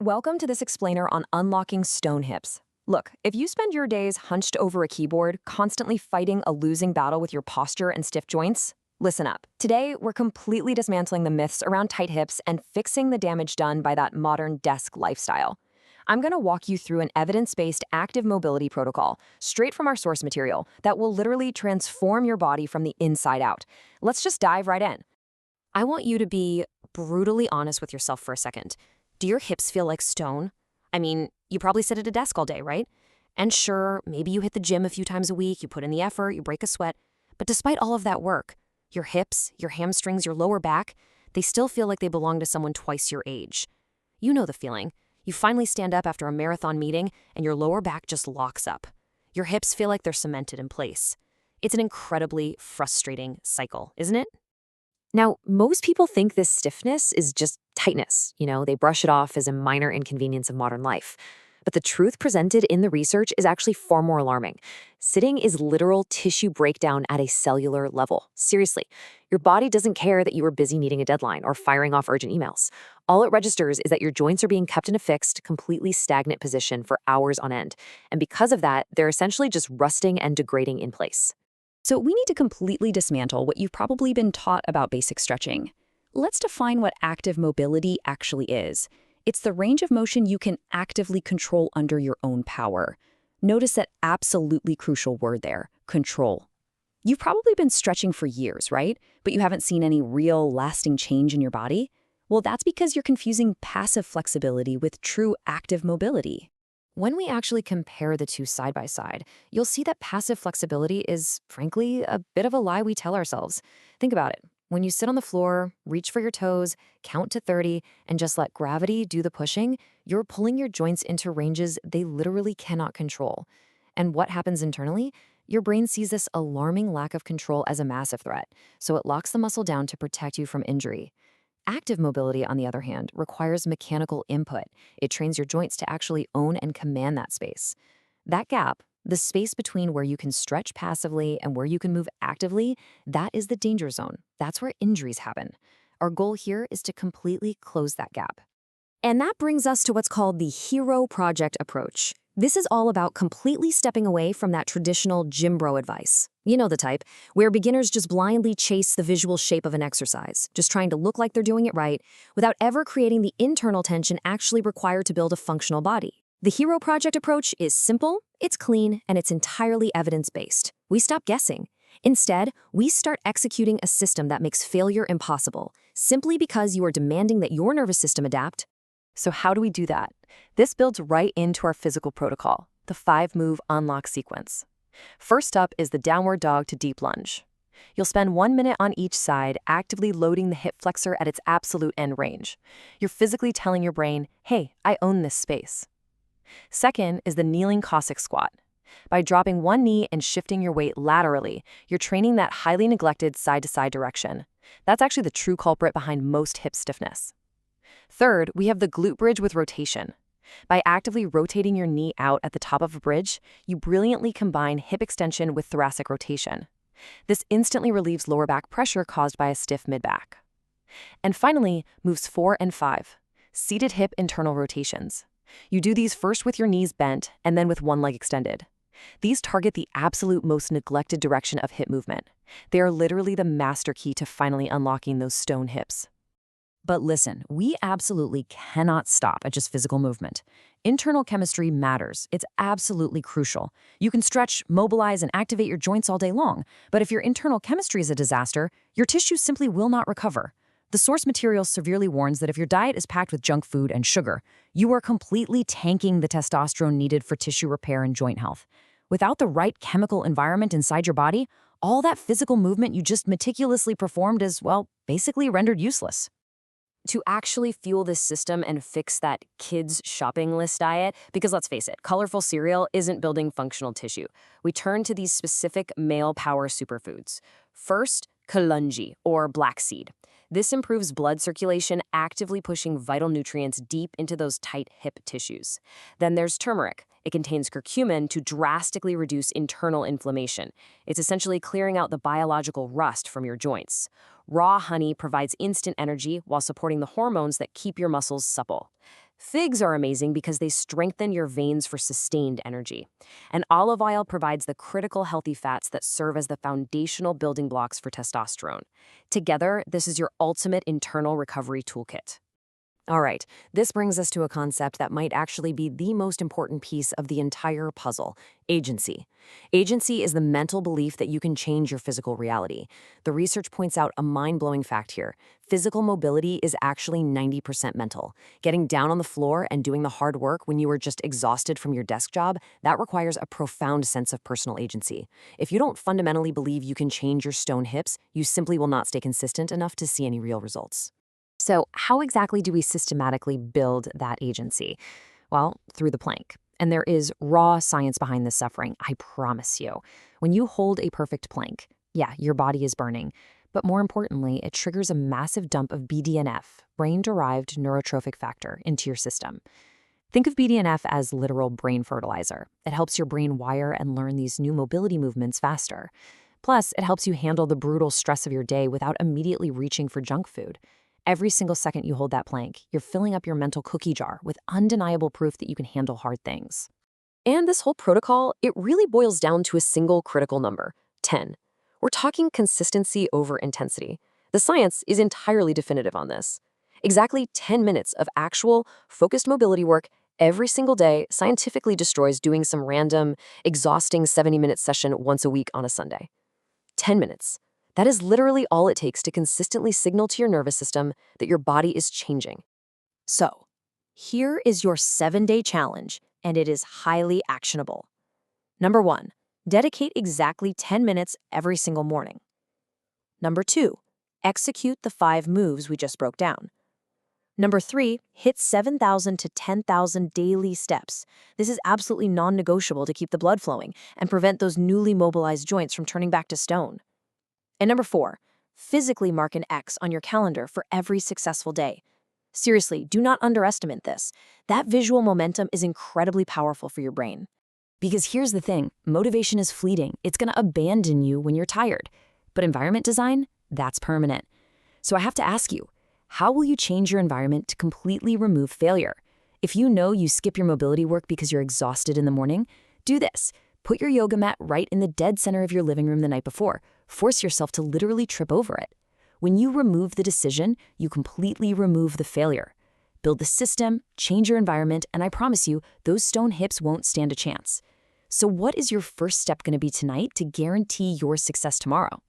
Welcome to this explainer on unlocking stone hips. Look, if you spend your days hunched over a keyboard, constantly fighting a losing battle with your posture and stiff joints, listen up. Today, we're completely dismantling the myths around tight hips and fixing the damage done by that modern desk lifestyle. I'm going to walk you through an evidence-based active mobility protocol, straight from our source material, that will literally transform your body from the inside out. Let's just dive right in. I want you to be brutally honest with yourself for a second. Do your hips feel like stone? I mean, you probably sit at a desk all day, right? And sure, maybe you hit the gym a few times a week, you put in the effort, you break a sweat. But despite all of that work, your hips, your hamstrings, your lower back, they still feel like they belong to someone twice your age. You know the feeling. You finally stand up after a marathon meeting and your lower back just locks up. Your hips feel like they're cemented in place. It's an incredibly frustrating cycle, isn't it? Now, most people think this stiffness is just tightness. They brush it off as a minor inconvenience of modern life. But the truth presented in the research is actually far more alarming. Sitting is literal tissue breakdown at a cellular level. Seriously, your body doesn't care that you were busy meeting a deadline or firing off urgent emails. All it registers is that your joints are being kept in a fixed, completely stagnant position for hours on end. And because of that, they're essentially just rusting and degrading in place. So we need to completely dismantle what you've probably been taught about basic stretching. Let's define what active mobility actually is. It's the range of motion you can actively control under your own power. Notice that absolutely crucial word there, control. You've probably been stretching for years, right? But you haven't seen any real, lasting change in your body? Well, that's because you're confusing passive flexibility with true active mobility. When we actually compare the two side by side, you'll see that passive flexibility is, frankly, a bit of a lie we tell ourselves. Think about it. When you sit on the floor, reach for your toes, count to 30, and just let gravity do the pushing, you're pulling your joints into ranges they literally cannot control. And what happens internally? Your brain sees this alarming lack of control as a massive threat, so it locks the muscle down to protect you from injury. Active mobility, on the other hand, requires mechanical input. It trains your joints to actually own and command that space. That gap, the space between where you can stretch passively and where you can move actively, that is the danger zone. That's where injuries happen. Our goal here is to completely close that gap. And that brings us to what's called the Hero Project approach. This is all about completely stepping away from that traditional gym bro advice. You know the type, where beginners just blindly chase the visual shape of an exercise, just trying to look like they're doing it right, without ever creating the internal tension actually required to build a functional body. The Hero Project approach is simple, it's clean, and it's entirely evidence-based. We stop guessing. Instead, we start executing a system that makes failure impossible, simply because you are demanding that your nervous system adapt. So how do we do that? This builds right into our physical protocol, the 5-move unlock sequence. First up is the downward dog to deep lunge. You'll spend 1 minute on each side actively loading the hip flexor at its absolute end range. You're physically telling your brain, hey, I own this space. Second is the kneeling Cossack squat. By dropping one knee and shifting your weight laterally, you're training that highly neglected side-to-side direction. That's actually the true culprit behind most hip stiffness. Third, we have the glute bridge with rotation. By actively rotating your knee out at the top of a bridge, you brilliantly combine hip extension with thoracic rotation. This instantly relieves lower back pressure caused by a stiff mid-back. And finally, moves 4 and 5, seated hip internal rotations. You do these first with your knees bent and then with one leg extended. These target the absolute most neglected direction of hip movement. They are literally the master key to finally unlocking those stone hips. But listen, we absolutely cannot stop at just physical movement. Internal chemistry matters. It's absolutely crucial. You can stretch, mobilize, and activate your joints all day long, but if your internal chemistry is a disaster, your tissues simply will not recover. The source material severely warns that if your diet is packed with junk food and sugar, you are completely tanking the testosterone needed for tissue repair and joint health. Without the right chemical environment inside your body, all that physical movement you just meticulously performed is, well, basically rendered useless. To actually fuel this system and fix that kids' shopping list diet, because let's face it, colorful cereal isn't building functional tissue. We turn to these specific male power superfoods. First, kalungi, or black seed. This improves blood circulation, actively pushing vital nutrients deep into those tight hip tissues. Then there's turmeric. It contains curcumin to drastically reduce internal inflammation. It's essentially clearing out the biological rust from your joints. Raw honey provides instant energy while supporting the hormones that keep your muscles supple. Figs are amazing because they strengthen your veins for sustained energy. And olive oil provides the critical healthy fats that serve as the foundational building blocks for testosterone. Together, this is your ultimate internal recovery toolkit. All right, this brings us to a concept that might actually be the most important piece of the entire puzzle: agency. Agency is the mental belief that you can change your physical reality. The research points out a mind blowing fact here: physical mobility is actually 90% mental. Getting down on the floor and doing the hard work when you are just exhausted from your desk job, that requires a profound sense of personal agency. If you don't fundamentally believe you can change your stone hips, you simply will not stay consistent enough to see any real results. So, how exactly do we systematically build that agency? Well, through the plank. And there is raw science behind this suffering, I promise you. When you hold a perfect plank, yeah, your body is burning. But more importantly, it triggers a massive dump of BDNF, brain derived neurotrophic factor, into your system. Think of BDNF as literal brain fertilizer. It helps your brain wire and learn these new mobility movements faster. Plus, it helps you handle the brutal stress of your day without immediately reaching for junk food. Every single second you hold that plank, you're filling up your mental cookie jar with undeniable proof that you can handle hard things. And this whole protocol, it really boils down to a single critical number: 10. We're talking consistency over intensity. The science is entirely definitive on this. Exactly 10 minutes of actual, focused mobility work every single day scientifically destroys doing some random, exhausting 70-minute session once a week on a Sunday. 10 minutes. That is literally all it takes to consistently signal to your nervous system that your body is changing. So, here is your 7-day challenge, and it is highly actionable. Number 1, dedicate exactly 10 minutes every single morning. Number 2, execute the 5 moves we just broke down. Number 3, hit 7,000 to 10,000 daily steps. This is absolutely non-negotiable to keep the blood flowing and prevent those newly mobilized joints from turning back to stone. And number 4, physically mark an X on your calendar for every successful day. Seriously, do not underestimate this. That visual momentum is incredibly powerful for your brain. Because here's the thing, motivation is fleeting. It's going to abandon you when you're tired. But environment design, that's permanent. So I have to ask you, how will you change your environment to completely remove failure? If you know you skip your mobility work because you're exhausted in the morning, do this. Put your yoga mat right in the dead center of your living room the night before. Force yourself to literally trip over it. When you remove the decision, you completely remove the failure. Build the system, change your environment, and I promise you, those stone hips won't stand a chance. So what is your first step going to be tonight to guarantee your success tomorrow?